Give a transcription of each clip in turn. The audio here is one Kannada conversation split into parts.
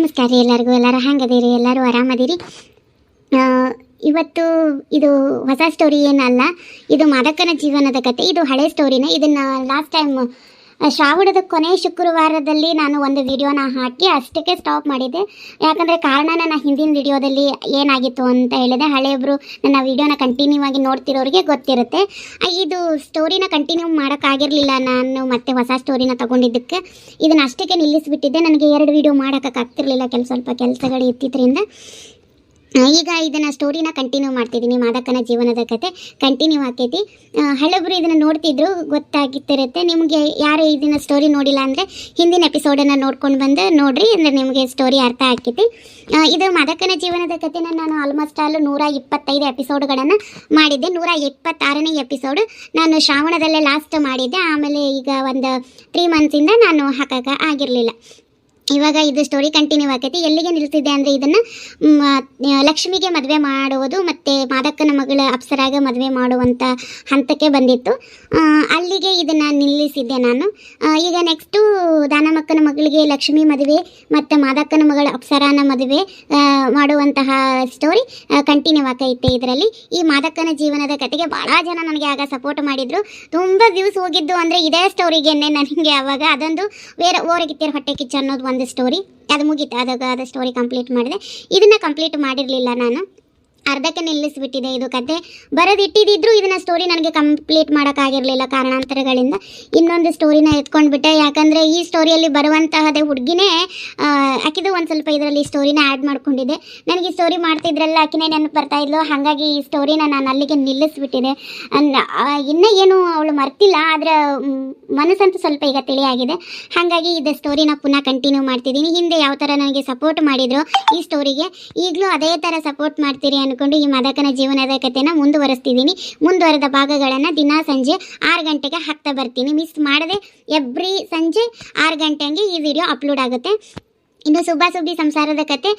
ನಮಸ್ಕಾರ ರೀ ಎಲ್ಲರಿಗೂ. ಎಲ್ಲರೂ ಹೆಂಗದೀರಿ? ಎಲ್ಲರೂ ಆರಾಮದಿರಿ? ಇವತ್ತು ಇದು ಹೊಸ ಸ್ಟೋರಿ ಏನಲ್ಲ, ಇದು ಮಾದಕನ ಜೀವನದ ಕತೆ. ಇದು ಹಳೆ ಸ್ಟೋರಿನೇ. ಇದನ್ನು ಲಾಸ್ಟ್ ಟೈಮ್ ಶ್ರಾವಣದ ಕೊನೆ ಶುಕ್ರವಾರದಲ್ಲಿ ನಾನು ಒಂದು ವಿಡಿಯೋನ ಹಾಕಿ ಅಷ್ಟಕ್ಕೆ ಸ್ಟಾಪ್ ಮಾಡಿದ್ದೆ. ಯಾಕಂದರೆ ಕಾರಣನ ನಾನು ಹಿಂದಿನ ವಿಡಿಯೋದಲ್ಲಿ ಏನಾಗಿತ್ತು ಅಂತ ಹೇಳಿದೆ. ಹಳೆಯೊಬ್ಬರು ನನ್ನ ವಿಡಿಯೋನ ಕಂಟಿನ್ಯೂ ಆಗಿ ನೋಡ್ತಿರೋರಿಗೆ ಗೊತ್ತಿರುತ್ತೆ. ಇದು ಸ್ಟೋರಿನ ಕಂಟಿನ್ಯೂ ಮಾಡೋಕ್ಕಾಗಿರಲಿಲ್ಲ. ನಾನು ಮತ್ತೆ ಹೊಸ ಸ್ಟೋರಿನ ತೊಗೊಂಡಿದ್ದಕ್ಕೆ ಇದನ್ನು ಅಷ್ಟಕ್ಕೆ ನಿಲ್ಲಿಸಿಬಿಟ್ಟಿದ್ದೆ. ನನಗೆ 2 ವಿಡಿಯೋ ಮಾಡೋಕ್ಕಾಗ್ತಿರ್ಲಿಲ್ಲ, ಸ್ವಲ್ಪ ಕೆಲಸಗಳು ಇತ್ತಿದ್ದರಿಂದ. ಈಗ ಇದನ್ನು ಸ್ಟೋರಿನ ಕಂಟಿನ್ಯೂ ಮಾಡ್ತಿದ್ದೀನಿ. ಮಾದಕನ ಜೀವನದ ಕತೆ ಕಂಟಿನ್ಯೂ ಆಕೈತಿ. ಹಳೊಬ್ರು ಇದನ್ನು ನೋಡ್ತಿದ್ರು, ಗೊತ್ತಾಗಿತ್ತಿರುತ್ತೆ. ನಿಮಗೆ ಯಾರು ಇದನ್ನು ಸ್ಟೋರಿ ನೋಡಿಲ್ಲ ಅಂದರೆ ಹಿಂದಿನ ಎಪಿಸೋಡನ್ನು ನೋಡ್ಕೊಂಡು ಬಂದು ನೋಡ್ರಿ, ಅಂದರೆ ನಿಮಗೆ ಸ್ಟೋರಿ ಅರ್ಥ ಆಕೈತಿ. ಇದು ಮಾದಕನ ಜೀವನದ ಕತೆನ ನಾನು ಆಲ್ಮೋಸ್ಟ್ 125 ಎಪಿಸೋಡ್ಗಳನ್ನು ಮಾಡಿದ್ದೆ. 126ನೇ ಎಪಿಸೋಡ್ ನಾನು ಶ್ರಾವಣದಲ್ಲೇ ಲಾಸ್ಟ್ ಮಾಡಿದ್ದೆ. ಆಮೇಲೆ ಈಗ ಒಂದು 3 ಮಂತ್ಸಿಂದ ನಾನು ಹಾಕೋಕೆ ಆಗಿರಲಿಲ್ಲ. ಇವಾಗ ಇದು ಸ್ಟೋರಿ ಕಂಟಿನ್ಯೂ ಆಗೈತಿ. ಎಲ್ಲಿಗೆ ನಿಲ್ತಿದೆ ಅಂದರೆ ಇದನ್ನು ಲಕ್ಷ್ಮಿಗೆ ಮದುವೆ ಮಾಡುವುದು ಮತ್ತು ಮಾದಕ್ಕನ ಮಗಳ ಅಪ್ಸರಾಗ ಮದುವೆ ಮಾಡುವಂಥ ಹಂತಕ್ಕೆ ಬಂದಿತ್ತು. ಅಲ್ಲಿಗೆ ಇದನ್ನು ನಿಲ್ಲಿಸಿದ್ದೆ ನಾನು. ಈಗ ನೆಕ್ಸ್ಟು ದಾನಮಕ್ಕನ ಮಗಳಿಗೆ ಲಕ್ಷ್ಮಿ ಮದುವೆ ಮತ್ತು ಮಾದಕ್ಕನ ಮಗಳ ಅಪ್ಸರಾನ ಮದುವೆ ಮಾಡುವಂತಹ ಸ್ಟೋರಿ ಕಂಟಿನ್ಯೂ ಆಗೈತೆ ಇದರಲ್ಲಿ. ಈ ಮಾದಕ್ಕನ ಜೀವನದ ಕತೆಗೆ ಭಾಳ ಜನ ನನಗೆ ಆಗ ಸಪೋರ್ಟ್ ಮಾಡಿದರು. ತುಂಬ ವ್ಯೂಸ್ ಹೋಗಿದ್ದು ಅಂದರೆ ಇದೇ ಸ್ಟೋರಿಗೇನೆ ನನಗೆ. ಆವಾಗ ಅದೊಂದು ಬೇರೆ ಓರಗಿತ್ತಿರ ಹೊಟ್ಟೆ ಕಿಚ್ಚ ಅನ್ನೋದು ಒಂದು ಸ್ಟೋರಿ, ಅದು ಮುಗೀತು. ಅದು ಸ್ಟೋರಿ ಕಂಪ್ಲೀಟ್ ಮಾಡಿದೆ. ಇದನ್ನು ಕಂಪ್ಲೀಟ್ ಮಾಡಿರಲಿಲ್ಲ, ನಾನು ಅರ್ಧಕ್ಕೆ ನಿಲ್ಲಿಸಿಬಿಟ್ಟಿದೆ. ಇದು ಕತೆ ಬರೆದಿಟ್ಟಿದ್ದರೂ ಇದನ್ನು ಸ್ಟೋರಿ ನನಗೆ ಕಂಪ್ಲೀಟ್ ಮಾಡೋಕ್ಕಾಗಿರಲಿಲ್ಲ ಕಾರಣಾಂತರಗಳಿಂದ. ಇನ್ನೊಂದು ಸ್ಟೋರಿನ ಎತ್ಕೊಂಡ್ಬಿಟ್ಟೆ. ಯಾಕಂದರೆ ಈ ಸ್ಟೋರಿಯಲ್ಲಿ ಬರುವಂತಹದೇ ಹುಡುಗಿನೇ ಆಕಿದು ಒಂದು ಸ್ವಲ್ಪ ಇದರಲ್ಲಿ ಸ್ಟೋರಿನ ಆ್ಯಡ್ ಮಾಡ್ಕೊಂಡಿದ್ದೆ. ನನಗೆ ಈ ಸ್ಟೋರಿ ಮಾಡ್ತಿದ್ರಲ್ಲ ಆಕಿನೇ ನೆನಪು ಬರ್ತಾಯಿದ್ಲು. ಹಾಗಾಗಿ ಈ ಸ್ಟೋರಿನ ನಾನು ಅಲ್ಲಿಗೆ ನಿಲ್ಲಿಸಿಬಿಟ್ಟಿದೆ. ಇನ್ನೂ ಏನು ಅವಳು ಮರ್ತಿಲ್ಲ, ಆದರೆ ಮನಸ್ಸಂತೂ ಸ್ವಲ್ಪ ಈಗ ತಿಳಿಯಾಗಿದೆ. ಹಾಗಾಗಿ ಇದು ಸ್ಟೋರಿನ ಪುನಃ ಕಂಟಿನ್ಯೂ ಮಾಡ್ತಿದ್ದೀನಿ. ಹಿಂದೆ ಯಾವ ಥರ ನನಗೆ ಸಪೋರ್ಟ್ ಮಾಡಿದ್ರು ಈ ಸ್ಟೋರಿಗೆ, ಈಗಲೂ ಅದೇ ಥರ ಸಪೋರ್ಟ್ ಮಾಡ್ತೀರಿ ಅಂದ್ಕೊಂಡು ಈ ಮಾದಕನ ಜೀವನದ ಕಥೆನ ಮುಂದುವರಿಸ್ತಿದ್ದೀನಿ. ಮುಂದುವರೆದ ಭಾಗಗಳನ್ನು ದಿನ ಸಂಜೆ 6 ಗಂಟೆಗೆ ಹಾಕ್ತಾ ಬರ್ತೀನಿ. ಮಿಸ್ ಮಾಡದೆ ಎವ್ರಿ ಸಂಜೆ 6 ಗಂಟೆಗೆ ಈ ವಿಡಿಯೋ ಅಪ್ಲೋಡ್ ಆಗುತ್ತೆ. ಇನ್ನು ಸುಬ್ಬಿ ಸಂಸಾರದ ಕತೆ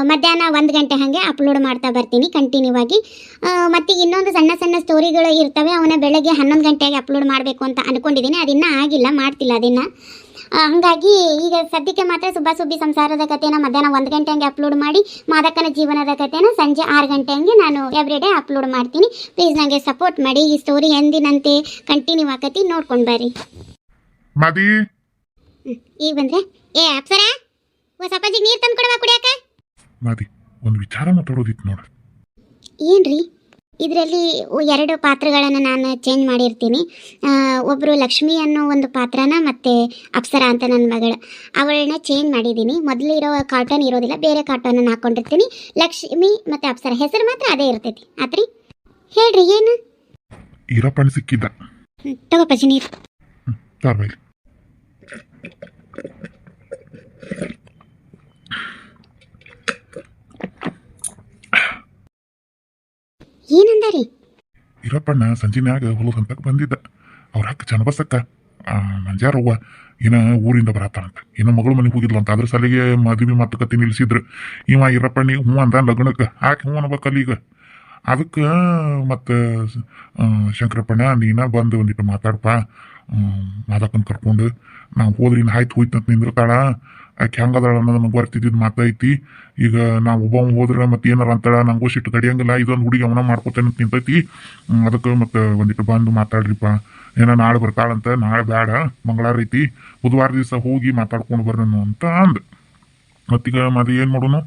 ಮಧ್ಯಾಹ್ನ 1 ಗಂಟೆ ಹಾಗೆ ಅಪ್ಲೋಡ್ ಮಾಡ್ತಾ ಬರ್ತೀನಿ ಕಂಟಿನ್ಯೂ ಆಗಿ. ಮತ್ತು ಇನ್ನೊಂದು ಸಣ್ಣ ಸ್ಟೋರಿಗಳು ಇರ್ತವೆ, ಅವನ್ನ ಬೆಳಗ್ಗೆ 11 ಗಂಟೆಗೆ ಅಪ್ಲೋಡ್ ಮಾಡಬೇಕು ಅಂತ ಅಂದ್ಕೊಂಡಿದ್ದೀನಿ. ಅದಿನ್ನೂ ಆಗಿಲ್ಲ, ಮಾಡ್ತಿಲ್ಲ ಅದನ್ನು. ಹಾಗಾಗಿ ಈಗ ಸದ್ಯಕ್ಕೆ ಮಾತ್ರ ಸುಬ್ಬಿ ಸಂಸಾರದ ಕಥೆನ ಮಧ್ಯಾಹ್ನ 1 ಗಂಟೆ ಹಂಗೆ ಅಪ್ಲೋಡ್ ಮಾಡಿ, ಮಾದಕನ ಜೀವನದ ಕಥೆನ ಸಂಜೆ 6 ಗಂಟೆ ಹಂಗೆ ನಾನು ಎವ್ರಿಡೇ ಅಪ್ಲೋಡ್ ಮಾಡ್ತೀನಿ. ಪ್ಲೀಸ್ ನನಗೆ ಸಪೋರ್ಟ್ ಮಾಡಿ. ಈ ಸ್ಟೋರಿ ಎಂದಿನಂತೆ ಕಂಟಿನ್ಯೂ ಆಕತಿ, ನೋಡ್ಕೊಂಡು ಬರ್ರಿ. ಈಗ ಬಂದ್ರೆ ಅಪ್ಸರ ಸ್ವಪ್ಪಾಜಿ ನೀರು ತಂದು ಕೊಡವಾ ಕುಡಿಯಾಕ. ಒಂದು ವಿಚಾರ ಮಾತಾಡೋದಿತ್ತು ನೋಡ. ಏನ್ರಿ? ಇದರಲ್ಲಿ 2 ಪಾತ್ರಗಳನ್ನು ನಾನು ಚೇಂಜ್ ಮಾಡಿರ್ತೀನಿ. ಒಬ್ಬರು ಲಕ್ಷ್ಮಿ ಅನ್ನೋ ಒಂದು ಪಾತ್ರನ ಮತ್ತು ಅಪ್ಸರ ಅಂತ ನನ್ನ ಮಗಳು, ಅವಳನ್ನ ಚೇಂಜ್ ಮಾಡಿದ್ದೀನಿ. ಮೊದಲಿರೋ ಕಾರ್ಟೂನ್ ಇರೋದಿಲ್ಲ, ಬೇರೆ ಕಾರ್ಟೂನನ್ನು ಹಾಕ್ಕೊಂಡಿರ್ತೀನಿ. ಲಕ್ಷ್ಮಿ ಮತ್ತು ಅಪ್ಸರ ಹೆಸರು ಮಾತ್ರ ಅದೇ ಇರ್ತೈತಿ. ಆತ್ರಿ ಹೇಳ್ರಿ ಏನು? ಈರಪ್ಪನ ಸಿಕ್ಕಿದ್ದ. ತಗೋಪಜಿ ನೀರು. ಏನಂದಾರಿ? ಈರಪ್ಪಣ್ಣ ಸಂಜಿನ್ಯಾಗ ಹೊಲದ ಹಂತಕ್ಕೆ ಬಂದಿದ್ದ. ಅವ್ರ ಅಕ್ಕ ಚನ್ನಬಸಕ್ಕ ಮಂಜಾರವ್ವ ಏನ ಊರಿಂದ ಬರತ್ತಾರಂತ, ಏನೋ ಮಗಳು ಮನೆಗೆ ಹೋಗಿದ್ಲು ಅಂತ. ಅದ್ರ ಸಲಿಗೆ ಮದುವೆ ಮಾತುಕತೆ ನಿಲ್ಸಿದ್ರು. ಇವ ಈರಪ್ಪಣ್ಣಿಗೆ ಹ್ಞೂ ಅಂದ ಲಗ್ನಕ್ಕೆ. ಆಕೆ ಹ್ಞೂ ಅನ್ಬೇಕಲ್ಲ ಈಗ. ಅದಕ್ಕೆ ಮತ್ತು ಶಂಕರಪ್ಪಣ್ಣ ನೀನ ಬಂದು ಒಂದಿಟ್ಟು ಮಾತಾಡಪ್ಪ, ಮಾದಕ್ಕನ ಕರ್ಕೊಂಡು ನಾವು ಹೋದ್ರಿ ಹೋಯ್ತು ಅಂತ ನಿಂದಿರ್ತಾಳ. ಆಕೆ ಹೆಂಗದಾಳ ಅನ್ನೋದು ನಮಗೆ ಬರ್ತಿದ್ದು ಮಾತೈತಿ. ಈಗ ನಾವು ಒಬ್ಬ ಹೋದ್ರೆ ಮತ್ತೆ ಏನಾರ ಅಂತಾಳ, ನಂಗೂ ಸಿಟ್ಟು ತಡಿಯಂಗಿಲ್ಲ. ಇದೊಂದು ಹುಡುಗಿ ಅವನ ಮಾಡ್ಕೊತೇನೆ ಅಂತ ನಿಂತೈತಿ. ಅದಕ್ಕೆ ಮತ್ತೆ ಒಂದಿಟ್ಟು ಬಂದು ಮಾತಾಡ್ರಿಪ್ಪ. ಏನೋ ನಾಳೆ ಬರ್ತಾಳಂತ, ನಾಳೆ ಬೇಡ ಮಂಗಳವಾರ ಐತಿ, ಬುಧವಾರ ದಿವಸ ಹೋಗಿ ಮಾತಾಡ್ಕೊಂಡು ಬರ್ನು ಅಂತ ಅಂದ. ಮತ್ತೀಗ ಮತ್ತೆ ಏನು ಮಾಡೋನು?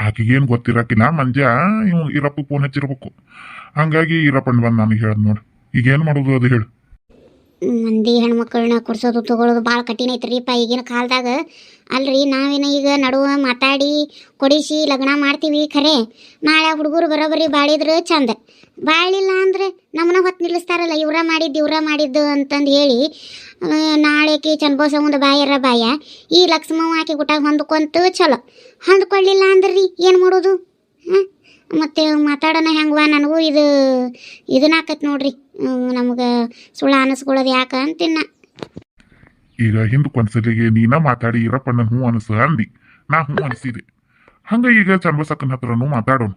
ಆಕೆಗೇನು ಗೊತ್ತಿರಕ್ಕಿಲ್ಲ. ಮಂಜ ಇವ್ ಈರಪ್ಪ ಫೋನ್ ಹಚ್ಚಿರ್ಬೇಕು. ಹಂಗಾಗಿ ಈರಪ್ಪಣ್ಣ ಬಂದು ನನಗೆ ಹೇಳದ್ ನೋಡಿ. ಈಗ ಏನು ಮಾಡೋದು ಅದು ಹೇಳು. ಮಂದಿ ಹೆಣ್ಮಕ್ಳನ್ನ ಕೊಡ್ಸೋದು ತೊಗೊಳೋದು ಭಾಳ ಕಠಿಣ ಐತ್ರಿಪ್ಪ ಈಗಿನ ಕಾಲದಾಗ. ಅಲ್ರಿ ನಾವೇನ ಈಗ ನಡುವ ಮಾತಾಡಿ ಕೊಡಿಸಿ ಲಗ್ನ ಮಾಡ್ತೀವಿ ಖರೆ, ನಾಳೆ ಹುಡುಗರು ಬರೋಬ್ಬರಿ ಬಾಳಿದ್ರೆ ಚಂದ, ಬಾಳಿಲ್ಲ ಅಂದರೆ ನಮ್ಮನ್ನ ಹೊತ್ತು ನಿಲ್ಲಿಸ್ತಾರಲ್ಲ, ಇವ್ರ ಮಾಡಿದ್ದು ಅಂತಂದು ಹೇಳಿ. ನಾಳೆಕಿ ಚನ್ಬೋಸ ಮುಂದೆ ಬಾಯರ ಬಾಯ, ಈ ಲಕ್ಷ್ಮವ್ವ ಆಕೆ ಗುಟ್ಟಾಗ ಹೊಂದ್ಕೊಂತು ಚಲೋ, ಹೊಂದ್ಕೊಳ್ಳಿಲ್ಲ ಅಂದ್ರಿ ಏನು ಮಾಡೋದು? ಮತ್ತು ಮಾತಾಡೋಣ ಹೆಂಗವ? ನನಗೂ ಇದನ್ನಾಕತ್ ನೋಡ್ರಿ, ನಮ್ಗೆ ಸುಳ್ಳು ಅನಿಸ್ಕೊಳ್ಳೋದು ಯಾಕೆ ಅಂತಿನ್ನ. ಈಗ ಹಿಂದಕ್ಕೊಂದ್ಸಲಿಗೆ ನೀನ ಮಾತಾಡಿ ಈರಪ್ಪಣ್ಣ ಹ್ಞೂ ಅನಿಸ ಅಂದಿ, ನಾ ಹ್ಞೂ ಅನಿಸಿದೆ. ಹಂಗ ಈಗ ಚನ್ನಬಸಕ್ಕನ ಹತ್ರನೂ ಮಾತಾಡೋಣ.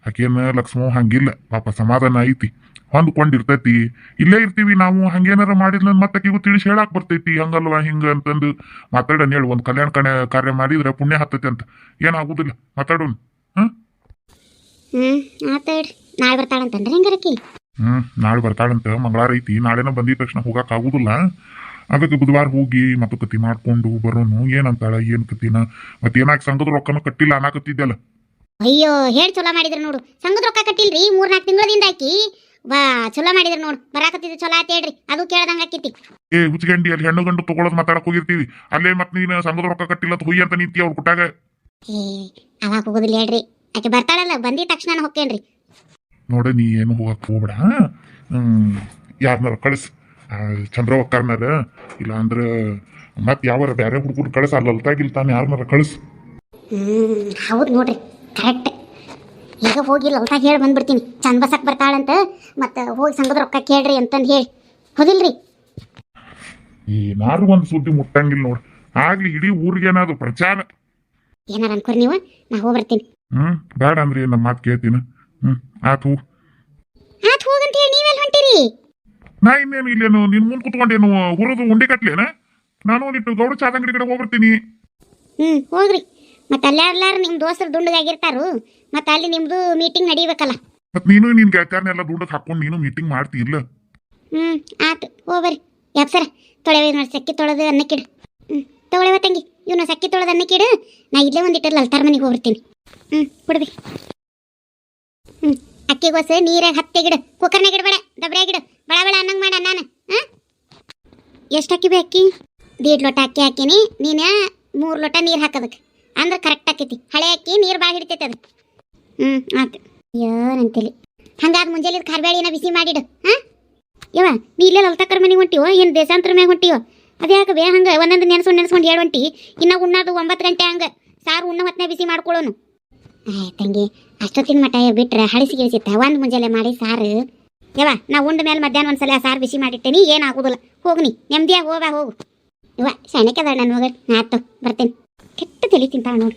ಆಕೇನು ಲಕ್ಷ್ಮವ್ ಹಂಗಿಲ್ಲ, ಪಾಪ ಸಮಾಧಾನ ಐತಿ. ಹೊಂದ್ಕೊಂಡಿರ್ತೈತಿ. ಇಲ್ಲೇ ಇರ್ತೀವಿ ನಾವು, ಹಂಗೇನಾರ ಮಾಡಿದ್ಲ ಮತ್ತೆ ಆಕಿಗೂ ತಿಳಿಸಿ ಹೇಳಾಕ್ ಬರ್ತೈತಿ, ಹಂಗಲ್ವಾ ಹಿಂಗ ಅಂತಂದು ಮಾತಾಡೋಣ ಹೇಳು. ಒಂದ್ ಕಲ್ಯಾಣ ಕಾರ್ಯ ಮಾಡಿದ್ರೆ ಪುಣ್ಯ ಹತ್ತೈತಿ ಅಂತ ಏನಾಗುದಿಲ್ಲ, ಮಾತಾಡೋಣ. ಆತ ಹೇಳ್ರಿ. ನಾಳೆ ಬರ್ತಾಳಂತಂದ್ರೆ ಹೆಂಗಾರಕಿ? ನಾಳೆ ಬರ್ತಾಳಂತ, ಮಂಗಳವಾರ ಐತಿ. ನಾಳೆನ ಬಂದಿದ ತಕ್ಷಣ ಹೋಗಾಕ್ ಆಗುದಿಲ್ಲ. ಅದಕ್ಕೆ ಬುಧವಾರ ಹೋಗಿ ಮಾತುಕತೆ ಮಾಡ್ಕೊಂಡು ಬರೋನು. ಏನಂತಾಳ, ಏನ್ ಕತಿನ, ಮತ್ತೆ ಏನಾಗ ಸಂಘದ ರೊಕ್ಕನ ಕಟ್ಟಿಲ್ಲ ಅನ್ನಾಕತ್ತಿದ್ದಲ್ಲ. ಅಯ್ಯೋ ಹೇಳಿ ಚಲೋ ಮಾಡಿದ್ರು ನೋಡು. ಸಂಘದ ರೊಕ್ಕ ಕಟ್ಟಿಲ್ರಿ 3-4 ತಿಂಗಳದಿಂದ ಆಕಿ. ಬಾ ಚಲೋ ಮಾಡಿದ್ರು ನೋಡು. ಬರಾಕತ್ತಿದ್ದು ಚಲೋ ಆತ ಹೇಳ್ರಿ. ಅದು ಕೇಳ್ದಂಗ ಆಕಿತಿ. ಹುಚ್ಚಗಂಡಿ ಅಲ್ಲಿ ಹೆಣ್ಣು ಗಂಡು ತಗೊಳೋದು ಮಾತಾಡಕ್ ಹೋಗಿರ್ತೀವಿ. ಅಲ್ಲೇ ಮತ್ತೆ ನೀನು ಸಂಘದ ರೊಕ್ಕ ಕಟ್ಟಿಲ್ಲ ಅಂತ ಹುಯ್ಯ ಅಂತ ನಿಂತಿ ಅವ್ರು ಕೊಟ್ಟಾಗ. ಅವಾಗ ಹೋಗೋದಿಲ್ಲ ಹೇಳ್ರಿ. ಆಕೆ ಬರ್ತಾಳಲ್ಲ, ಬಂದಿದ ತಕ್ಷಣ ಹೊಕ್ಕೇನ್ರಿ. ನೋಡ, ನೀ ಏನು ಹೋಗಕ್ ಹೋಗ್ಬೇಡ. ಯಾರನ್ನಾರ ಕಳಿಸ್, ಚಂದ್ರವಕ್ಕರ್ನಾರ, ಇಲ್ಲ ಅಂದ್ರೆ ಮತ್ತೆ ಯಾವಾರ ಬೇರೆ ಹುಡುಗರು ಕಳಿಸ, ಲಲ್ತಾಗಿಲ್ತಾನೆ ಯಾರನ್ನಾರ ಕಳಿಸ್. ಹೌದು ನೋಡ್ರಿ, ಕರೆಕ್ಟ್. ಈಗ ಹೋಗಿ ಲಲ್ತಾಗ ಹೇಳಿ ಬಂದ್ಬಿಡ್ತೀನಿ, ಚಂದ ಬಸಕ್ ಬರ್ತಾಳಂತ, ಮತ್ತೆ ಹೋಗಿ ಸಂಘದ ರೊಕ್ಕ ಕೇಳ್ರಿ ಅಂತಂದು ಹೇಳಿ. ಹೌದಿಲ್ರಿ? ಏನಾರು ಒಂದು ಸುದ್ದಿ ಮುಟ್ಟಂಗಿಲ್ಲ ನೋಡ್ರಿ. ಆಗ್ಲಿ ಇಡೀ ಊರಿಗೆ ಏನಾದ್ರು ಪ್ರಚಾರ. ಏನಾರ ಅನ್ಕೋರಿ ನೀವು, ನಾ ಹೋಗಿ ಬರ್ತೀನಿ. ಬೇಡ ಅಂದ್ರೆ ನಮ್ಮ ಮಾತು ಕೇಳ್ತೀನಿ. ಆತು ಹೋಗಂತ ಹೇಳಿ ನೀವೆಲ್ಲ ಹೊಂಟಿರಿ? ನಾ ಇನ್ನೇನು ಇಲ್ಲೇನು ನಿನ್ ಮುಂದೆ ಕುತ್ಕೊಂಡೇನು ಹುರಿದು ಉಂಡೆ ಕಟ್ಲೇನ? ನಾನು ಒಂದಿಟ್ಟು ಗೌಡ ಚಾದಂಗಡಿ ಕಡೆ ಹೋಗ್ಬರ್ತೀನಿ. ಹೋಗ್ರಿ. ಮತ್ತೆ ಅಲ್ಲಾರು ನಿಮ್ಮ ದೋಸ್ತರು ದುಂಡಗಾಗಿರ್ತಾರು, ಮತ್ತೆ ಅಲ್ಲಿ ನಿಮ್ದು ಮೀಟಿಂಗ್ ನಡೀಬೇಕಲ್ಲ. ಮತ್ ನೀನು ನಿನ್ ಗೆಳತಿಯರ್ನೆಲ್ಲ ದುಡ್ಡಕ್ಕೆ ಹಾಕೊಂಡು ನೀನು ಮೀಟಿಂಗ್ ಮಾಡ್ತಿಲ್ಲ. ಆತು ಹೋಗ್ಬರ್ರಿ. ಯಾಪ್ಸರ ತೊಳೆವ ಸಕ್ಕಿ ತೊಳೆದು ಅನ್ನಕ್ಕಿಡು. ತೊಳೆವ ತಂಗಿ, ಇವನು ಸಕ್ಕಿ ತೊಳೆದು ಅನ್ನಕ್ಕಿಡು. ನಾ ಇಲ್ಲೇ ಒಂದಿಟ್ಟಲ್ಲ ಅಲ್ತಾರ ಮನೆಗೆ ಹೋಗ್ಬಿಡ್ತೀನಿ. ಬಿಡ್ರಿ. ಅಕ್ಕಿಗೋಸ ನೀರಾಗ ಹತ್ತೆಗಿಡು, ಕುಕ್ಕರ್ನಾಗ ಇಡಬೇಡ, ದಬ್ರ್ಯಾಗಿಡು. ಬಳ ಬಳ ಅನ್ನಂಗೆ ಮಾಡ ನಾನು. ಎಷ್ಟು ಹಾಕಿಬಿ ಅಕ್ಕಿ? 1.5 ಲೋಟ ಅಕ್ಕಿ ಹಾಕೀನಿ. ನೀನು 3 ಲೋಟ ನೀರು ಹಾಕೋದಕ್ಕೆ ಅಂದ್ರೆ ಕರೆಕ್ಟ್ ಆಕೈತಿ. ಹಳೆ ಅಕ್ಕಿ ನೀರು ಭಾಳ ಹಿಡಿತೈತೆ ಅದು. ಆತು. ಅಯ್ಯೋ ನಂತೇಳಿ ಹಂಗಾದ ಮುಂಜಾನೆ ಖಾರಬೇಳಿನ ಬಿಸಿ ಮಾಡಿಡು. ಯವ್ವ, ನೀ ಇಲ್ಲೇ ಲಲ್ತಾಕರ್ ಮನೆಗೆ ಹೊಂಟಿವೋ ಏನು ದೇಶಾಂತರ ಮ್ಯಾಗ ಹೊಂಟಿವೋ? ಅದ್ಯಾಕೆ ಬೇ ಹಂಗೆ ಒಂದೊಂದು ನೆನೆಸ್ಕೊಂಡು ಹೇಳಿ ಹೊಂಟಿ? ಇನ್ನು ಉಣ್ಣೋದು 9 ಗಂಟೆ ಹಂಗೆ. ಸಾರು ಉಣ್ಣೋ ಹೊತ್ತನೇ ಬಿಸಿ ಮಾಡ್ಕೊಳ್ಳೋನು. ತಂಗಿ, ಅಷ್ಟೊತ್ತಿನ ಮಟ ಬಿಟ್ರೆ ಹಳಿಸಿ ಗಿಳಿಸಿತ್ತ. ಒಂದು ಮುಂಜಾನೆ ಮಾಡಿ ಸಾರು. ಯವ್ವ, ನಾ ಉಂಡ ಮೇಲೆ ಮಧ್ಯಾಹ್ನ ಒಂದ್ಸಲ ಸಾರು ಬಿಸಿ ಮಾಡಿಟ್ಟೇನಿ, ಏನಾಗೋದಿಲ್ಲ. ಹೋಗ್ನಿ ನೆಮ್ಮದಿಯಾಗಿ ಹೋಗು. ಯವ್ವ ಸಣ್ಣಕ್ಕೆ ಅದ ನಾನು ಹೋಗ. ಆತು ಬರ್ತೇನೆ. ಕೆಟ್ಟ ತಲೆ ತಿಂತಾಳ ನೋಡಿ.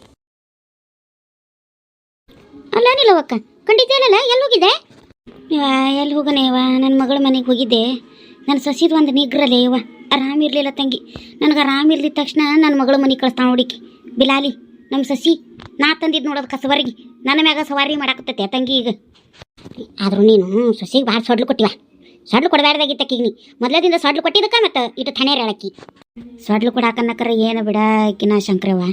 ಅಲ್ಲೇನಿಲ್ಲವಕ್ಕ, ಖಂಡಿತೇನಲ್ಲ. ಎಲ್ಲಿ ಹೋಗಿದ್ದೆ? ಎಲ್ಲಿ ಹೋಗನೆ ಯವ್ವ, ನನ್ನ ಮಗಳ ಮನೆಗೆ ಹೋಗಿದ್ದೆ. ನನ್ನ ಸೊಸಿದು ಒಂದು ನಿಗ್ರಲೆ ಯವ್ವ, ಆರಾಮಿರ್ಲಿಲ್ಲ ತಂಗಿ. ನನಗೆ ಆರಾಮಿರ್ಲಿದ ತಕ್ಷಣ ನನ್ನ ಮಗಳ ಮನೆಗೆ ಕಳಿಸ್ತಾಳ ನೋಡಿಕೆ ಬಿಲಾಲಿ, ನಮ್ಮ ಸಸಿ. ನಾ ತಂದಿದ್ದು ನೋಡೋದು ಕಸವರ್ಗಿ ನನ್ನ ಮ್ಯಾಗ ಸವಾರಿ ಮಾಡಾಕತ್ತೈತೆ ತಂಗಿ. ಈಗ ಆದ್ರೂ ನೀನು ಸೊಸಿಗೆ ಭಾಳ ಸೊಡ್ಲು ಕೊಟ್ಟಿವ. ಸೊಡ್ಲು ಕೊಡಬೇಡ್ದಾಗಿತ್ತಕ್ಕೀಗ ನೀ ಮೊದಲದಿಂದ ಸೊಡ್ಲು ಕೊಟ್ಟಿದ್ದಕ್ಕ ಮತ್ತು ಇಟ್ಟು ಥಣೇರಿ ಹೇಳಕ್ಕಿ ಸೊಡ್ಲು ಕೊಡಾಕನ್ನಕ್ರ ಏನು ಬಿಡಾಕಿನ ಶಂಕರವ್ವ.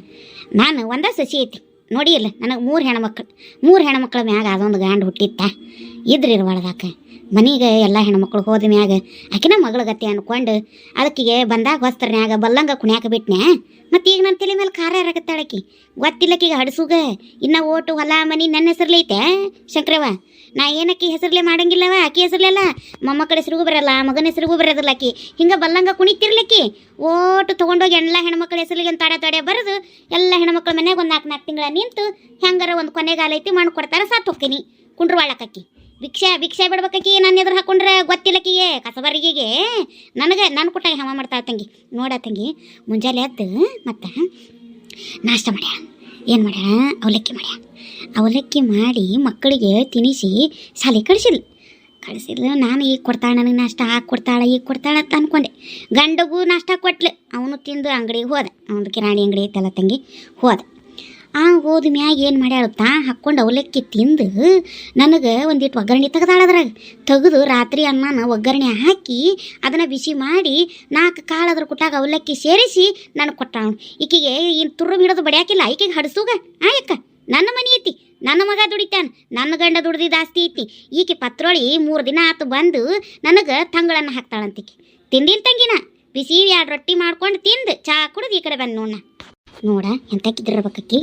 ನಾನು ಒಂದೇ ಸಸಿ ಐತಿ ನೋಡಿ. ಇಲ್ಲ ನನಗೆ 3 ಹೆಣ್ಮಕ್ಳ ಮ್ಯಾಗ ಅದೊಂದು ಗಂಡು ಹುಟ್ಟಿತ್ತ. ಇದ್ರಿರ್ಬಾಳ್ದಾಕ ಮನೆಗೆ ಎಲ್ಲ ಹೆಣ್ಮಕ್ಳು ಹೋದ ಮ್ಯಾಗ ಆಕಿನ ಮಗಳ ಗತಿ ಅನ್ಕೊಂಡು ಅದಕ್ಕಿಗೆ ಬಂದಾಗ ಹೊಸ್ತರ್ನ್ಯಾಗ ಬಲ್ಲಂಗ ಕುಣ್ಯಾಕ ಬಿಟ್ನ್ಯಾ. ಮತ್ತು ಈಗ ನನ್ನ ತಲೆ ಮೇಲೆ ಖಾರ ಇರಾಕತ್ತಾಳಕಿ. ಗೊತ್ತಿಲ್ಲಕ್ಕೀಗ ಹಡ್ಸುಗ ಇನ್ನು ಓಟು ಹೊಲ ಮನೆ ನನ್ನ ಹೆಸರ್ಲೈತೆ ಶಂಕರವ್ವ. ನಾ ಏನಕ್ಕಿ ಹೆಸರ್ಲೆ ಮಾಡಂಗಿಲ್ಲವ, ಆಕಿ ಹೆಸರ್ಲೆಲ್ಲ ಮೊಮ್ಮಕ್ಕಳ ಹೆಸರಿಗೂ ಬರಲ್ಲ, ಮಗನ ಹೆಸರಿಗೂ ಬರೋದಿಲ್ಲ. ಆಕಿ ಹಿಂಗೆ ಬಲ್ಲಂಗ ಕುಣಿತಿರ್ಲಕ್ಕಿ ಓಟು ತೊಗೊಂಡೋಗಿ ಎಲ್ಲ ಹೆಣ್ಮಕ್ಳ ಹೆಸರಿಗೆ ಒಂದು ತಡೆ ಬರೆದು ಎಲ್ಲ ಹೆಣ್ಮಕ್ಳ ಮನೆಯಾಗ ಒಂದು 4 ತಿಂಗಳ ನಿಂತು ಹೆಂಗಾರ ಒಂದು ಕೊನೆಗಾಲ ಐತಿ ಮಣ್ಣು ಕೊಡ್ತಾರೆ, ಸಾತ್ ಹೋಗ್ತೀನಿ ಕುಂಡ್ರವಾಳಕ್ಕಿ. ಭಿಕ್ಷೆ ಬಿಡ್ಬೇಕಿ ನನ್ನ ಎದುರು ಹಾಕೊಂಡ್ರೆ ಗೊತ್ತಿಲ್ಲಕ್ಕಿಗೆ ಕಸಬರಿಗೆಗೆ ನಾನು ಕೊಟ್ಟಾಗ ಹಮ ಮಾಡ್ತಾ ತಂಗಿ. ನೋಡ ತಂಗಿ, ಮುಂಜಾನೆ ಎದ್ದು ಮತ್ತು ನಾಷ್ಟ ಮಾಡ್ಯಾಳ. ಏನು ಮಾಡ್ಯಾಳ? ಅವಲಕ್ಕಿ ಮಾಡಿ ಮಕ್ಕಳಿಗೆ ತಿನ್ನಿಸಿ ಶಾಲೆ ಕಳಿಸಿದ್ಲು. ನಾನು ಈಗ ಕೊಡ್ತಾಳೆ ನನಗೆ ನಾಷ್ಟ, ಈಗ ಕೊಡ್ತಾಳೆ ಅಂತ ಅಂದ್ಕೊಂಡೆ. ಗಂಡಗೂ ನಾಷ್ಟ ಕೊಟ್ಲು. ಅವನು ತಿಂದು ಅಂಗಡಿಗೆ ಹೋದ. ಅವನು ಕಿರಾಣಿ ಅಂಗಡಿ ಐತಲ್ಲ ತಂಗಿ, ಹೋದ. ಹೋದ ಮ್ಯಾಗ ಏನು ಮಾಡ್ಯಾಳ ಹಾಕ್ಕೊಂಡು ಅವಲಕ್ಕಿ ತಿಂದು ನನಗೆ ಒಂದಿಟ್ಟು ಒಗ್ಗರಣೆ ತೆಗ್ದಾಳದ್ರಾಗ ತೆಗೆದು ರಾತ್ರಿ ಅನ್ನನ ಒಗ್ಗರಣೆ ಹಾಕಿ ಅದನ್ನು ಬಿಸಿ ಮಾಡಿ 4 ಕಾಳು ಅದ್ರ ಕುಟ್ಟಾಗ ಅವಲಕ್ಕಿ ಸೇರಿಸಿ ನನಗೆ ಕೊಟ್ಟಾಳ. ಈಕೆಗೆ ಇನ್ನು ತುರ್ರು ಹಿಡಿದು ಬಡಿಯಾಕಿಲ್ಲ. ಈಕೆಗೆ ಹಡ್ಸುಗ ಅಕ್ಕ ನನ್ನ ಮನೆ ಐತಿ, ನನ್ನ ಮಗ ದುಡಿತಾನೆ, ನನ್ನ ಗಂಡ ದುಡ್ದಿದ್ದು ಆಸ್ತಿ ಐತಿ. ಈಕೆ ಪತ್ರೊಳಿ 3 ದಿನ ಆತು ಬಂದು ನನಗೆ ತಂಗಳನ್ನ ಹಾಕ್ತಾಳಂತಿಕೆ. ತಿಂದಿನ ತಂಗಿನ ಬಿಸಿ 2 ರೊಟ್ಟಿ ಮಾಡ್ಕೊಂಡು ತಿಂದು ಚಾ ಕುಡಿದು ಈ ಕಡೆ ಬಂದು ನೋಡ ಎಂತಕ್ಕಿದ್ದಿರ್ಬೇಕಕ್ಕಿ.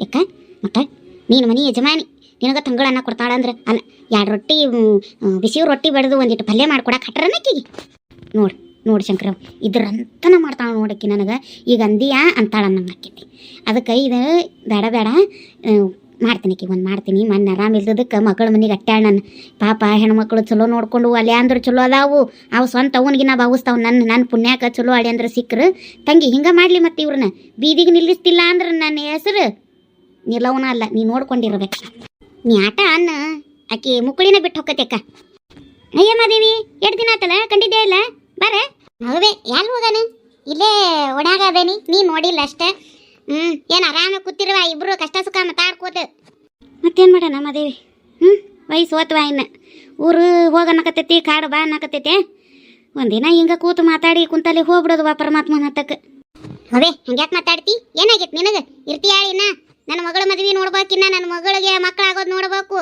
ಯಾಕ ಮತ್ತೆ ನೀನು ಮನೆ ಯಜಮಾನಿ, ನಿನಗೆ ತಂಗಳನ್ನ ಕೊಡ್ತಾಳಂದ್ರೆ ಅಲ್ಲ 2 ರೊಟ್ಟಿ ಬಿಸಿ ರೊಟ್ಟಿ ಬಡ್ದು ಒಂದಿಟ್ಟು ಪಲ್ಯ ಮಾಡ್ಕೊಡಕ್ಕೆ ಹಟ್ರನಕ್ಕಿಗೆ. ನೋಡು ಶಂಕರವ್, ಇದ್ರಂತನ ಮಾಡ್ತಾಳೆ ನೋಡಕ್ಕಿ. ನನಗೆ ಈಗ ಅಂದಿಯಾ ಅಂತಾಳ ನಂಗೆ ಆಕೈತಿ. ಅದಕ್ಕೆ ಇದು ಬೇಡ ಮಾಡ್ತೀನಿ ಆಕಿಗೆ ಒಂದು ಮಾಡ್ತೀನಿ. ಮೊನ್ನೆ ಆರಾಮ ಇಲ್ದದಕ್ಕೆ ಮಗಳ ಮನೆಗೆ ಅಟ್ಟಾಳ. ನನ್ನ ಪಾಪ ಹೆಣ್ಮಕ್ಳು ಚಲೋ ನೋಡ್ಕೊಂಡು ಅಲ್ಲೇ ಅಂದ್ರೆ ಚಲೋ ಅದಾವು. ಅವು ಸ್ವಂತ ಅವನಿಗಿನ ಭಾವಿಸ್ತಾವೆ. ನನ್ನ ಪುಣ್ಯಾಕ ಚಲೋ ಅಳಿ ಅಂದ್ರೆ ಸಿಕ್ಕರು ತಂಗಿ. ಹಿಂಗೆ ಮಾಡಲಿ ಮತ್ತು ಇವ್ರನ್ನ ಬೀದಿಗೆ ನಿಲ್ಲಿಸ್ತಿಲ್ಲ ಅಂದ್ರೆ ನನ್ನ ಹೆಸರು ನಿಲ್ಲವನ ಅಲ್ಲ. ನೀ ನೋಡ್ಕೊಂಡಿರ್ಬೇಕು. ನೀ ಆಟ ಅನ್ನ ಆಕಿ ಮುಕ್ಕಳಿನ ಬಿಟ್ಟು ಹೋಗತ್ತೆ ಅಕ್ಕ. ಅಯ್ಯ ಮಾದೇವಿ 2 ದಿನ ಆತಲ್ಲ ಕಂಡಿದ್ದೇ ಇಲ್ಲ ಬಾರೆ. ಮಗವೇ ಎಲ್ಲಿ ಹೋಗಾನ? ಇಲ್ಲೇ ಒಣಾಗ ಅದೇನಿ, ನೀ ನೋಡಿಲ್ಲ ಅಷ್ಟೇ. ಏನು ಆರಾಮಾಗಿ ಕೂತಿರುವ ಇಬ್ರು ಕಷ್ಟ ಸುಖ ಮಾತಾಡ್ಕೋತ. ಮತ್ತೇನು ಮಾಡೋಣ ಮಾದೇವಿ? ವಯಸ್ಸು ಓದ್ವಾ ಇನ್ನು ಊರು ಹೋಗನ್ನಕತ್ತೈತಿ, ಕಾಡು ಬಾ ಅನ್ನಕತ್ತೈತೆ. ಒಂದಿನ ಹಿಂಗೆ ಕೂತು ಮಾತಾಡಿ ಕುಂತಲ್ಲಿ ಹೋಗ್ಬಿಡೋದು ಪರಮಾತ್ಮನ ಹತ್ತಕ್ಕೆ. ಅವೇ ಹಂಗ್ಯಾಕೆ ಮಾತಾಡ್ತಿ? ಏನಾಗೈತಿ ನಿನಗೆ? ಇರ್ತೀಯಾಳಿನ ನನ್ನ ಮಗಳ ಮದ್ವೆ ನೋಡ್ಬೇಕಿನ್ನ, ನನ್ನ ಮಗಳಿಗೆ ಮಕ್ಕಳಾಗೋದು ನೋಡ್ಬೇಕು.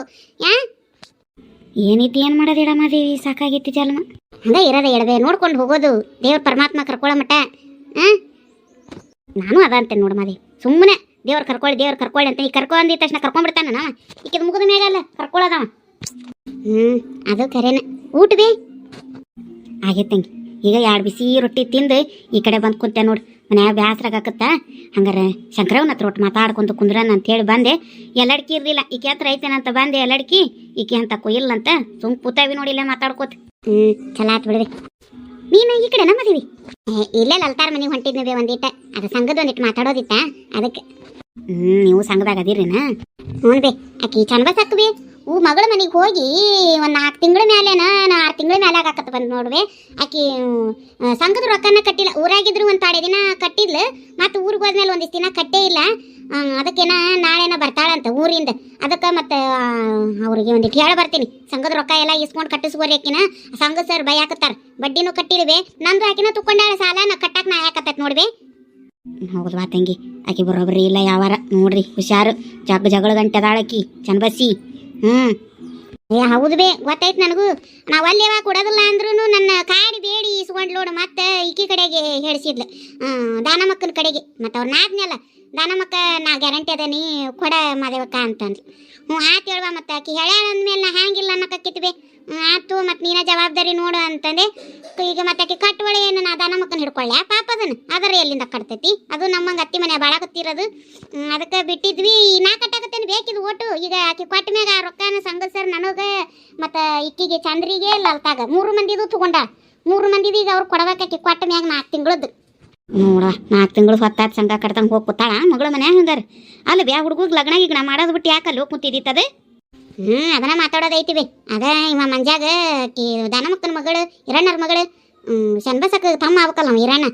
ಏನೈತಿ ಏನು ಮಾಡೋದು ಇಡ ಮಾದೇವಿ, ಸಾಕಾಗೈತಿ ಜಲ್ಮ. ಹಂಗೆ ಇರೋದೇ ಇಡದೆ ನೋಡ್ಕೊಂಡು ಹೋಗೋದು, ದೇವ್ರ ಪರಮಾತ್ಮ ಕರ್ಕೊಳ್ಳೋ ಮಟ್ಟ. ನಾನು ಅದ ಅಂತೇನೆ ನೋಡು ಮಾದೇವಿ, ಸುಮ್ಮನೆ ದೇವ್ರು ಕರ್ಕೊಳ್ಳಿ ಅಂತ. ಈ ಕರ್ಕೊ ಅಂದಿದ ತಕ್ಷಣ ಕರ್ಕೊಂಡ್ಬಿಡ್ತಾನ ನಾವ. ಈಕಿದ ಮುಗಿದ ಮ್ಯಾಗಲ್ಲ ಕರ್ಕೊಳ್ಳೋದವ. ಅದು ಕರೆನ. ಊಟ ಬೇ ಆಗೈತಂಗಿ. ಈಗ 2 ಬಿಸಿ ರೊಟ್ಟಿ ತಿಂದು ಈ ಕಡೆ ಬಂದು ಕುಂತೆ ನೋಡಿ. ಮನ್ಯಾಗ ಬ್ಯಾಸ್ರಾಗತ್ತ. ಹಂಗಾರೆ ಶಂಕರವನ ಹತ್ರ ಒಟ್ಟು ಮಾತಾಡ್ಕೊಂತ ಕುಂದ್ರನ ಅಂತೇಳಿ ಬಂದೆ. ಎಲ್ಲಡ್ಕಿ ಇರ್ಲಿಲ್ಲ, ಈಕೆ ಹತ್ರ ಐತೇನಂತ ಬಂದೆ. ಎಲ್ಲಡ್ಕಿ ಈಕೆ ಅಂತ ಕೊಯ್ಯಿಲ್ಲಂತ ಸುಮ್ ಕೂತಾವಿ ನೋಡಿಲ್ಲ ಮಾತಾಡ್ಕೋತ. ಚಲೋ ಆತ್ ಬಿಡ್ರಿ. ನೀನು ಈ ಕಡೆ ನಮ್ಮದೀವಿ ಇಲ್ಲೇ ಲಲ್ತಾರ ಮನೆಗೆ ಹೊಂಟಿದ್ನಬೇ ಒಂದಿಟ್ಟ. ಅದು ಸಂಘದ ಒಂದಿಟ್ಟು ಮಾತಾಡೋದಿತ್ತ ಅದಕ್ಕೆ. ನೀವು ಸಂಘದಾಗ ಅದಿರಿನ? ಹ್ಞೂ ಬೇ. ಆಕಿ ಚಂದ ಬೇ ಮಗಳ ಮನೆಗೆ ಹೋಗಿ ಒಂದು 4 ತಿಂಗಳ ಮ್ಯಾಲೇನ 6 ತಿಂಗಳ ಮ್ಯಾಲೆ ಆಗಾಕತ್ತ ಬಂದು ನೋಡ್ವೆ. ಆಕಿ ಸಂಘದ ರೊಕ್ಕನ ಕಟ್ಟಿಲ್ಲ. ಊರಾಗಿದ್ರು ಒಂದು 2 ದಿನ ಕಟ್ಟಿದ್ಲು, ಮತ್ತು ಊರಿಗೆ ಹೋದ್ಮೇಲೆ ಒಂದಿಷ್ಟು ದಿನ ಕಟ್ಟೇ ಇಲ್ಲ. ಅದಕ್ಕೇನ ನಾಳೆನ ಬರ್ತಾಳಂತ ಊರಿಂದ. ಅದಕ್ಕೆ ಮತ್ತೆ ಅವ್ರಿಗೆ ಒಂದಿಟ್ಟು ಹೇಳಿ ಬರ್ತೀನಿ, ಸಂಘದ ರೊಕ್ಕ ಎಲ್ಲ ಇಸ್ಕೊಂಡು ಕಟ್ಟಿಸ್ಕೋರಿ. ಆಕಿನ ಸಂಘ ಸರ್ ಬೈಯಾಕತ್ತಾರ, ಬಡ್ಡಿನೂ ಕಟ್ಟಿಲ್ವೇ, ನಂದು ಆಕಿನ ತುಕೊಂಡಾಳ ಸಾಲ ನಾ ಕಟ್ಟಾಕ ನಾ ಯಾಕತ್ತೈತೆ ನೋಡ್ವೆ. ಹೌದು ಬಾ ತಂಗಿ, ಆಕಿ ಬರೋಬ್ರಿ ಇಲ್ಲ ಯಾವಾರ ನೋಡ್ರಿ, ಹುಷಾರು. ಜಗಳ ಗಂಟೆದಾಳ ಆಕಿ ಚಂದಬಸಿ. ಹೌದು ಬೇ, ಗೊತ್ತಾಯ್ತು ನನಗೂ. ನಾವು ಅಲ್ಲಿ ಯಾವಾಗ ಕೊಡೋದಿಲ್ಲ ಅಂದ್ರೂ ನನ್ನ ಕಾಡಿ ಬೇಡಿ ಇಸ್ಕೊಂಡು ನೋಡು. ಮತ್ತೆ ಈಕಿ ಕಡೆಗೆ ಹೇಳಿಸಿದ್ಲು, ದಾನಮ್ಮಕ್ಕನ ಕಡೆಗೆ. ಮತ್ತು ಅವ್ರು ನಾದ್ನಲ್ಲ, ದಾನಮ್ಮಕ್ಕ ನಾ ಗ್ಯಾರಂಟಿ ಅದೇನಿ ಕೊಡ ಮಾದೇವಕ್ಕ ಅಂತಂದ್ಲು. ಆತು ಹೇಳ್ವಾ. ಮತ್ತು ಆಕಿ ಹೇಳ್ಯಾಳಂದ್ಮೇಲೆ ನಾ ಹ್ಯಾಂಗಿಲ್ಲ ಅನ್ನೋಕ್ಕಿತ್ತು ಬೇ. ಆತು ಮತ್ತು ನೀನ ಜವಾಬ್ದಾರಿ ನೋಡು ಅಂತಂದೆ. ಈಗ ಮತ್ತೆ ಆಕಿ ಕಟ್ಟುವಳಿ ಏನು ನಾ ದಾನಮ್ಮಕ್ಕನ ಹಿಡ್ಕೊಳ್ಳೆ ಪಾಪ ಅದನ್ನು ಅದರ ಎಲ್ಲಿಂದ ಕಟ್ತೈತಿ? ಅದು ನಮ್ಮಂಗೆ ಅತ್ತಿ ಮನೆ ಬಾಳಕತ್ತಿರೋದು. ಅದಕ್ಕೆ ಬಿಟ್ಟಿದ್ವಿ. ನಾ ಕಟ್ಟಾಕತ್ತೇನೆ ಬೇಕಿದ್ದು ಓಟು. ಈಗ ಆಕಿ ಕೊಟ್ಟ ಮ್ಯಾಗ ಆ ರೊಕ್ಕನ ಸಂಘ ಸರ್ ನನಗೆ ಮತ್ತು ಇಕ್ಕಿಗೆ ಚಂದ್ರಿಗೆ ಲಲ್ತಾಗ 3 ಮಂದಿದು ತಗೊಂಡ. 3 ಮಂದಿದು ಈಗ ಅವ್ರು ಕೊಡಬೇಕಾಕಿ ಕೊಟ್ಟ ಮ್ಯಾಗ 4 ತಿಂಗಳದ್ದು ನೋಡ. 4 ತಿಂಗಳು ಹೊತ್ತಾದ ಸಂಘ ಕಟ್ದಂಗೆ ಹೋಗಿ ಕೂತಾಳ ಮಗಳ ಮನ್ಯಾಗ. ಹಂಗಾರ ಅಲ್ಲಿ ಬ್ಯಾ ಹುಡುಗ ಲಗ್ನ ಗಿಗ್ನ ಮಾಡೋದು ಬಿಟ್ಟು ಯಾಕಲ್ಲಿ ಹೋಗಿ ಕೂತಿದ್ದಿತ್ತದ? ಅದನ್ನ ಮಾತಾಡೋದೈತಿವಿ. ಅದ ಇವ ಮಂಜಾಗ ಆಕಿ ದಾನಮ್ಮಕ್ಕನ ಮಗಳು ಹಿರಣ್ಣರ ಮಗಳು ಶನ್ಬಸಕ್ಕೆ ತಮ್ಮ ಆಗ್ಬೇಕಲ್ಲ ಅವ ಹಿರಣ್ಣ.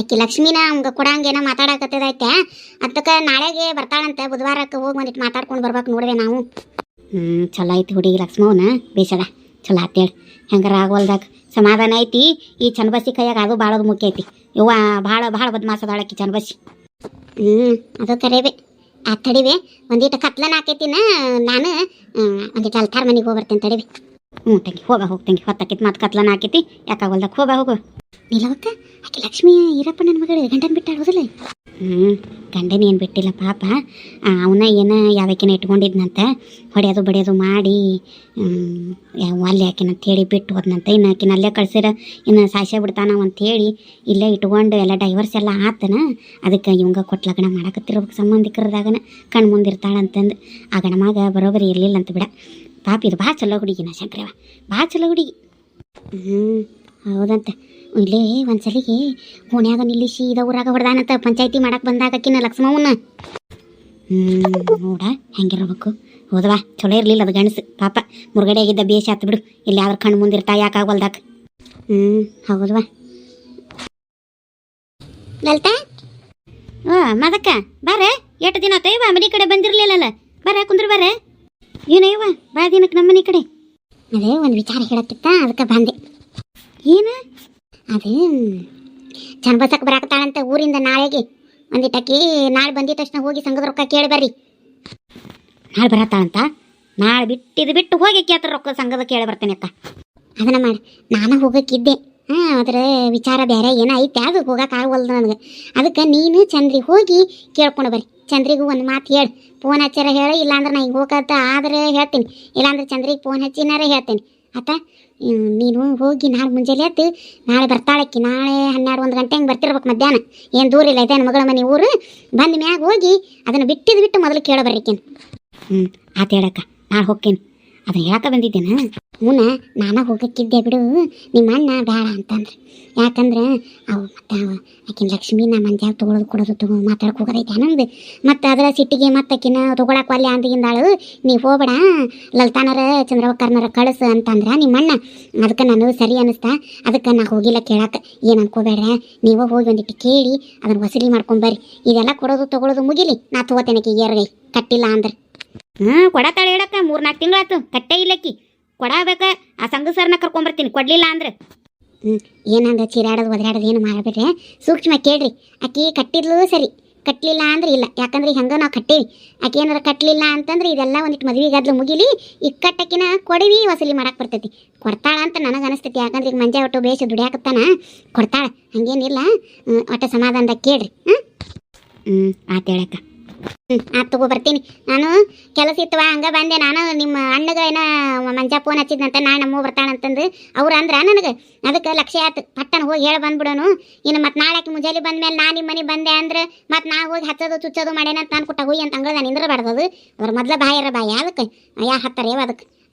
ಆಕಿ ಲಕ್ಷ್ಮೀನ ಅವ್ಗೆ ಕೊಡಂಗೇನೋ ಮಾತಾಡಕತ್ತದೈತೆ. ಅದಕ್ಕೆ ನಾಳೆಗೆ ಬರ್ತಾಳಂತೆ, ಬುಧವಾರಕ್ಕೆ ಹೋಗಿ ಒಂದಿಟ್ಟು ಮಾತಾಡ್ಕೊಂಡು ಬರ್ಬೇಕು ನೋಡಿದೆ ನಾವು. ಚಲೋ ಐತಿ ಹುಡುಗಿ ಲಕ್ಷ್ಮವ್ನ ಬೇಸದ ಚಲೋ ಆತೇಳಿ. ಹೆಂಗಾರ ಆಗೋಲ್ದಾಗ ಸಮಾಧಾನ ಐತಿ. ಈ ಚನ್ನಬಸಿ ಕೈಯಾಗ ಅದು ಭಾಳದು ಮುಖ್ಯ ಐತಿ. ಇವ್ವ ಭಾಳ ಬದ್ಮಾಸದಾಳ ಆಕಿ ಚನ್ನಬಸಿ. ಅದು ಕರೇವೆ ಆ ತಡಿವೆ. ಒಂದಿಟ್ಟು ಕತ್ಲನ ಹಾಕೈತಿನ ನಾನು ಒಂದಿಟ್ಟು ಅಲ್ತಾರ ಮನೆಗೆ ಹೋಗಿ ಬರ್ತೇನೆ ತಡಿವೆ. ತಂಗಿ ಹೋಗ್ತಂಗಿ ಹೊತ್ತಾಕಿತ್ತು ಮತ್ತೆ ಕತ್ಲನ ಹಾಕೈತಿ. ಯಾಕಾಗೋಲ್ದಾಗ ಹೋಗು. ನಿಲವಕ್ಕ ಆಕೆ ಲಕ್ಷ್ಮಿ ಈರಪ್ಪಣ್ಣನ ಮಗಳು ಗಂಡನ ಬಿಟ್ಟಾಡೋದಿಲ್ಲ? ಗಂಡನ ಏನು ಬಿಟ್ಟಿಲ್ಲ ಪಾಪ. ಅವನ ಏನು ಯಾವಕ್ಕಿನ ಇಟ್ಕೊಂಡಿದ್ನಂತ, ಹೊಡೆಯೋದು ಬಡಿಯೋದು ಮಾಡಿ ಅಲ್ಲಿ ಆಕಿನಂತ ಹೇಳಿ ಬಿಟ್ಟು ಹೋದ್ನಂತ. ಇನ್ನು ಆಕಿನ ಅಲ್ಲೇ ಕಳ್ಸಿರ ಇನ್ನು ಸಾಯ್ಸೇ ಬಿಡ್ತಾನ ಅಂತೇಳಿ ಇಲ್ಲೇ ಇಟ್ಕೊಂಡು ಎಲ್ಲ ಡೈವರ್ಸ್ ಎಲ್ಲ ಆತನ. ಅದಕ್ಕೆ ಇವಂಗ ಕೊಟ್ಟು ಲಗ್ನ ಮಾಡಕತ್ತಿರ್ಬೇಕು ಸಂಬಂಧಿಕರದಾಗನ ಕಣ್ಣು ಮುಂದಿರ್ತಾಳಂತಂದು. ಆ ಗಣಮಾಗ ಬರೋಬರಿ ಇರಲಿಲ್ಲ ಅಂತ ಬಿಡ ಪಾಪ. ಇದು ಭಾಳ ಚಲೋ ಹುಡುಗಿನ ಶಂಕರವ, ಭಾಳ ಚಲೋ ಹುಡುಗಿ. ಹೌದಂತ. ಇಲ್ಲೇ ಒಂದ್ಸಲಿಗೆ ಓಣ್ಯಾಗ ನಿಲ್ಲಿಸಿ ಇದ ಊರಾಗ ಹೊಡೆದಾನಂತ ಪಂಚಾಯತಿ ಮಾಡಕ್ಕೆ ಬಂದಾಗಕ್ಕಿನ ಲಕ್ಷ್ಮವ್ವನ. ನೋಡ ಹೆಂಗಿರ್ಬೇಕು. ಹೌದವಾ ಚಲೋ ಇರಲಿಲ್ಲ ಅದು ಗಣಸು ಪಾಪ. ಮುರುಗಡೆ ಆಗಿದ್ದ ಬೇಷ ಆತು ಬಿಡು. ಇಲ್ಲಿ ಯಾವ್ದ್ರ ಕಣ್ಣು ಮುಂದಿರ್ತಾ ಯಾಕಾಗೋಲ್ದಾಕ. ಹೌದವಾ ಲಲಿತಾ? ಮದಕ್ಕ ಬಾರ. 8 ದಿನ ಆತ ಇವ ಮನೆ ಕಡೆ ಬಂದಿರ್ಲಿಲ್ಲಲ್ಲ. ಬಾರ ಕುಂದ್ರ ಬಾರ. ಏನಯ್ಯವ ಬಾ ದಿನಕ್ಕೆ ನಮ್ಮ ಮನೆ ಕಡೆ. ಅದೇ ಒಂದು ವಿಚಾರ ಹೇಳಕ್ಕಿತ್ತ, ಅದಕ್ಕೆ ಬಂದೆ. ಏನು ಅದು ಚನ್ನಬಸಕ್ಕೆ ಬರಾಕತ್ತಾಳಂತ ಊರಿಂದ ನಾಳೆಗೆ. ಒಂದಿಟ್ಟಕ್ಕೆ ನಾಳೆ ಬಂದಿದ್ದ ತಕ್ಷಣ ಹೋಗಿ ಸಂಘದ ರೊಕ್ಕ ಕೇಳಿ ಬರ್ರಿ. ನಾಳೆ ಬರತ್ತಾಳಂತ? ನಾಳೆ ಬಿಟ್ಟು ಹೋಗಿ ಕೇಳ್ತಾರ ರೊಕ್ಕ ಸಂಘದ ಕೇಳಿ ಬರ್ತೇನೆ ಅಕ್ಕ. ಅದನ್ನ ಮಾಡಿ ನಾನು ಹೋಗಕ್ಕಿದ್ದೆ. ಅದ್ರ ವಿಚಾರ ಬೇರೆ ಏನೋ ಐತೆ, ಅದು ಹೋಗಕ್ಕಾಗವಲ್ದು ನನಗೆ. ಅದಕ್ಕೆ ನೀನು ಚಂದ್ರಿಗೆ ಹೋಗಿ ಕೇಳ್ಕೊಂಡು ಬರ್ರಿ. ಚಂದ್ರಿಗೂ ಒಂದು ಮಾತು ಹೇಳಿ, ಫೋನ್ ಹಚ್ಚಾರ ಹೇಳಿ. ಇಲ್ಲಾಂದ್ರೆ ನಾ ಹಿಂಗೆ ಹೋಗತ್ತ ಆದ್ರೆ ಹೇಳ್ತೀನಿ, ಇಲ್ಲಾಂದ್ರೆ ಚಂದ್ರಿಗೆ ಫೋನ್ ಹಚ್ಚಿನಾರ ಹೇಳ್ತೀನಿ ಆತ. ನೀನು ಹೋಗಿ ನಾಳೆ ಮುಂಜಾನೆ ಎದ್ದು ನಾಳೆ ಬರ್ತಾಳಕ್ಕಿ. ನಾಳೆ 12-1 ಗಂಟೆ ಹಂಗೆ ಬರ್ತಿರ್ಬೇಕು ಮಧ್ಯಾಹ್ನ. ಏನು ದೂರ ಇಲ್ಲ, ಇದೇನು ಮಗಳ ಮನೆ ಊರು. ಬಂದ ಮ್ಯಾಗ ಹೋಗಿ ಅದನ್ನು ಬಿಟ್ಟು ಮೊದಲು ಕೇಳೋ ಬರ್ರಿಕೇನು. ಆತ ಹೇಳಕ್ಕ ನಾಳೆ ಹೋಗ್ತೇನೆ. ಅದನ್ನ ಹೇಳಕ್ಕೆ ಬಂದಿದ್ದೇನೆ. ಹೂನ ನಾನು ಹೋಗಕ್ಕಿದ್ದೆ ಬಿಡು, ನಿಮ್ಮ ಅಣ್ಣ ಬೇಡ ಅಂತಂದ್ರೆ. ಯಾಕಂದ್ರೆ ಅವು ಮತ್ತು ಆಕಿನ ಲಕ್ಷ್ಮೀನ ಮಂಜಾಗ ಕೊಡೋದು ಮಾತಾಡಕ್ಕೆ ಹೋಗೋದೈತೆ ನಮ್ದು. ಮತ್ತು ಅದರ ಸಿಟ್ಟಿಗೆ ಮತ್ತೆ ಆಕಿನ ತೊಗೊಳಕ್ಕೆ ಒಲ್ಲೆ ಅಂದಿಗಿಂದಾಳು, ನೀವು ಹೋಗ್ಬೇಡ ಲಲ್ತಾನರ ಚಂದ್ರವಕ್ಕರ್ನರ ಕಳಿಸು ಅಂತಂದ್ರೆ ನಿಮ್ಮಣ್ಣ. ಅದಕ್ಕೆ ನಾನು ಸರಿ ಅನ್ನಿಸ್ತಾ, ಅದಕ್ಕೆ ನಾ ಹೋಗಿಲ್ಲ ಕೇಳಕ್ಕೆ. ಏನು ಅನ್ಕೋಬೇಡ್ರೆ, ನೀವು ಹೋಗಿ ಒಂದಿಟ್ಟು ಕೇಳಿ ಅದನ್ನು ವಸೂಲಿ ಮಾಡ್ಕೊಂಬರ್ರಿ. ಇದೆಲ್ಲ ಕೊಡೋದು ತೊಗೊಳೋದು ಮುಗಿಲಿ, ನಾ ತೊಗೋತೇನಕ್ಕೆ ಏರ್ಗೈ ಕಟ್ಟಿಲ್ಲ ಅಂದ್ರೆ. ಕೊಡತಾಳೆ ಹೇಳಕ್ಕ 3-4 ತಿಂಗಳಾಯ್ತು ಕಟ್ಟೇ ಇಲ್ಲಕ್ಕಿ. ಕೊಡಬೇಕ ಆ ಸಂಘ ಸರ್ನ ಕರ್ಕೊಂಬರ್ತೀನಿ ಕೊಡಲಿಲ್ಲ ಅಂದ್ರೆ. ಏನಂದ್ರೆ ಚೀರಾಡೋದು ಒದರಾಡೋದು ಏನು ಮಾಡಬೇಡ್ರಿ, ಸೂಕ್ಷ್ಮ ಕೇಳ್ರಿ. ಆಕಿ ಕಟ್ಟಿದ್ಲು ಸರಿ, ಕಟ್ಟಲಿಲ್ಲ ಅಂದ್ರೆ ಇಲ್ಲ. ಯಾಕಂದ್ರೆ ಈಗ ಹಂಗೆ ನಾವು ಕಟ್ಟೇವಿ. ಆಕೆ ಏನಾರ ಕಟ್ಟಲಿಲ್ಲ ಅಂತಂದ್ರೆ ಇದೆಲ್ಲ ಒಂದಿಟ್ಟು ಮದುವೆ ಗದ್ಲು ಮುಗಿಲಿ, ಈಗ ಕಟ್ಟಕಿನ ಕೊಡವಿ ವಸೂಲಿ ಮಾಡಕ್ಕೆ ಬರ್ತೈತಿ. ಕೊಡ್ತಾಳ ಅಂತ ನನಗೆ ಅನಿಸ್ತೈತಿ. ಯಾಕಂದ್ರೆ ಈಗ ಮಂಜ ಒಟ್ಟು ಬೇಷ ದುಡಿಯಾಕತ್ತಾನ, ಕೊಡ್ತಾಳ, ಹಂಗೇನಿಲ್ಲ. ಒಟ್ಟು ಸಮಾಧಾನದಾಗ ಕೇಳ್ರಿ. ಆತ ಹೇಳಕ್ಕ. ಆತು ತಗೋ ಬರ್ತೀನಿ. ನಾನು ಕೆಲಸ ಇತ್ತವ ಹಂಗೆ ಬಂದೆ. ನಾನು ನಿಮ್ಮ ಅಣ್ಣಗ ಏನೋ ಮಂಜ ಫೋನ್ ಹಚ್ಚಿದ್ನಂತ ನಾಳೆ ನಮ್ಮವ್ವ ಬರ್ತಾಳಂತಂದು ಅವ್ರು ಅಂದ್ರೆ ನನಗೆ. ಅದಕ್ಕೆ ಲಕ್ಷ್ಯ ಆಯ್ತು, ಪಟ್ಟನ ಹೋಗಿ ಹೇಳಿ ಬಂದ್ಬಿಡೋನು. ಇನ್ನು ಮತ್ತು ನಾಳೆ ಮುಂಜಾನೆ ಬಂದ್ಮೇಲೆ ನಾನು ನಿಮ್ಮ ಮನೆ ಬಂದೆ ಅಂದ್ರೆ ಮತ್ತು ನಾ ಹೋಗಿ ಹಚ್ಚೋದು ಚುಚ್ಚೋದು ಮಾಡೇನಂತ ನಾನು ಕೊಟ್ಟ ಹೋಗಿ ಅಂತ ಅಂಗಳದ ನಿಂದ್ರಬಾರ್ದದು. ಅದ್ರ ಮೊದಲ ಬಾಯರ ಬಾಯಿ ಅದಕ್ಕೆ ಹತ್ತಾರೇವ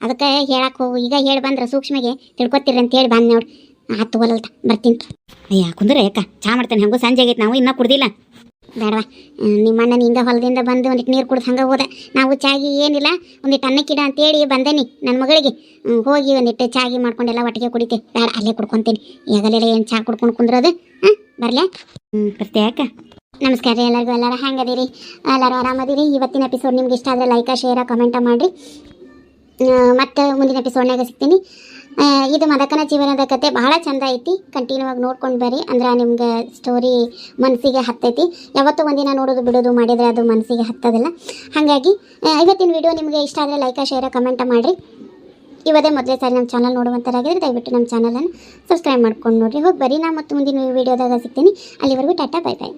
ಅದಕ್ಕೆ ಹೇಳಕ್ಕೆ ಹೋಗು. ಈಗ ಹೇಳಿ ಬಂದ್ರೆ ಸೂಕ್ಷ್ಮಗೆ ತಿಳ್ಕೊತೀರಿ ಅಂತ ಹೇಳಿ ಬಂದು ನೋಡಿ. ಆತು ತಗೋಲಲ್ತ ಬರ್ತೀನಿ. ಅಯ್ಯ ಕುಂದ್ರೆ ಯಾಕ ಚಾ ಮಾಡ್ತೇನೆ, ಹಂಗೂ ಸಂಜೆ ಆಗೈತೆ, ನಾವು ಇನ್ನೂ ಕುಡ್ದಿಲ್ಲ. ಬೇಡವಾ, ನಿಮ್ಮ ಅಣ್ಣನ ಹಿಂಗೆ ಹೊಲದಿಂದ ಬಂದು ಒಂದಿಟ್ಟು ನೀರು ಕುಡ್ದು ಹಂಗೆ ಹೋದ. ನಾವು ಚಾಗಿ ಏನಿಲ್ಲ ಒಂದಿಟ್ಟು ಅನ್ನಕ್ಕಿಡ ಅಂತೇಳಿ ಬಂದೇನಿ ನನ್ನ ಮಗಳಿಗೆ. ಹೋಗಿ ಒಂದಿಟ್ಟು ಚಾಗಿ ಮಾಡ್ಕೊಂಡೆಲ್ಲ ಒಟ್ಟಿಗೆ ಕುಡಿತೆ. ಬೇಡ ಅಲ್ಲೇ ಕುಡ್ಕೊತೀನಿ. ಈಗಲೆಲ್ಲ ಏನು ಚಾ ಕುಡ್ಕೊಂಡು ಕುಂದ್ರೋದು. ಬರಲೇ? ಬರ್ತೆ ಯಾಕ. ನಮಸ್ಕಾರ ರೀ ಎಲ್ಲರಿಗೂ. ಎಲ್ಲರೂ ಹೆಂಗದಿರಿ? ಎಲ್ಲರೂ ಆರಾಮದಿರಿ? ಇವತ್ತಿನ ಎಪಿಸೋಡ್ ನಿಮ್ಗೆ ಇಷ್ಟ ಆದರೆ ಲೈಕ ಶೇರ ಕಮೆಂಟ ಮಾಡಿರಿ. ಮತ್ತು ಮುಂದಿನ ಎಪಿಸೋಡ್ನಾಗ ಸಿಗ್ತೀನಿ. ಇದು ಮದಕನ ಜೀವನದ ಕತೆ ಬಹಳ ಚಂದ ಐತಿ. ಕಂಟಿನ್ಯೂ ಆಗಿ ನೋಡ್ಕೊಂಡು ಬರ್ರಿ, ಅಂದ್ರೆ ನಿಮ್ಗೆ ಸ್ಟೋರಿ ಮನಸ್ಸಿಗೆ ಹತ್ತೈತಿ. ಯಾವತ್ತೂ ಒಂದಿನ ನೋಡೋದು ಬಿಡೋದು ಮಾಡಿದರೆ ಅದು ಮನಸ್ಸಿಗೆ ಹತ್ತೋದಿಲ್ಲ. ಹಾಗಾಗಿ ಇವತ್ತಿನ ವಿಡಿಯೋ ನಿಮಗೆ ಇಷ್ಟ ಆದರೆ ಲೈಕ ಶೇರ ಕಮೆಂಟ ಮಾಡಿರಿ. ಇವತ್ತೇ ಮೊದಲೇ ಸಾರಿ ನಮ್ಮ ಚಾನಲ್ ನೋಡುವಂಥರಾಗಿದ್ರೆ ದಯವಿಟ್ಟು ನಮ್ಮ ಚಾನಲನ್ನು ಸಬ್ಸ್ಕ್ರೈಬ್ ಮಾಡ್ಕೊಂಡು ನೋಡಿರಿ. ಹೋಗಿ ಬರ್ರಿ. ನಾ ಮತ್ತು ಮುಂದಿನ ವಿಡಿಯೋದಾಗ ಸಿಗ್ತೀನಿ. ಅಲ್ಲಿವರೆಗೂ ಟಾಟಾ, ಬೈ ಬೈ.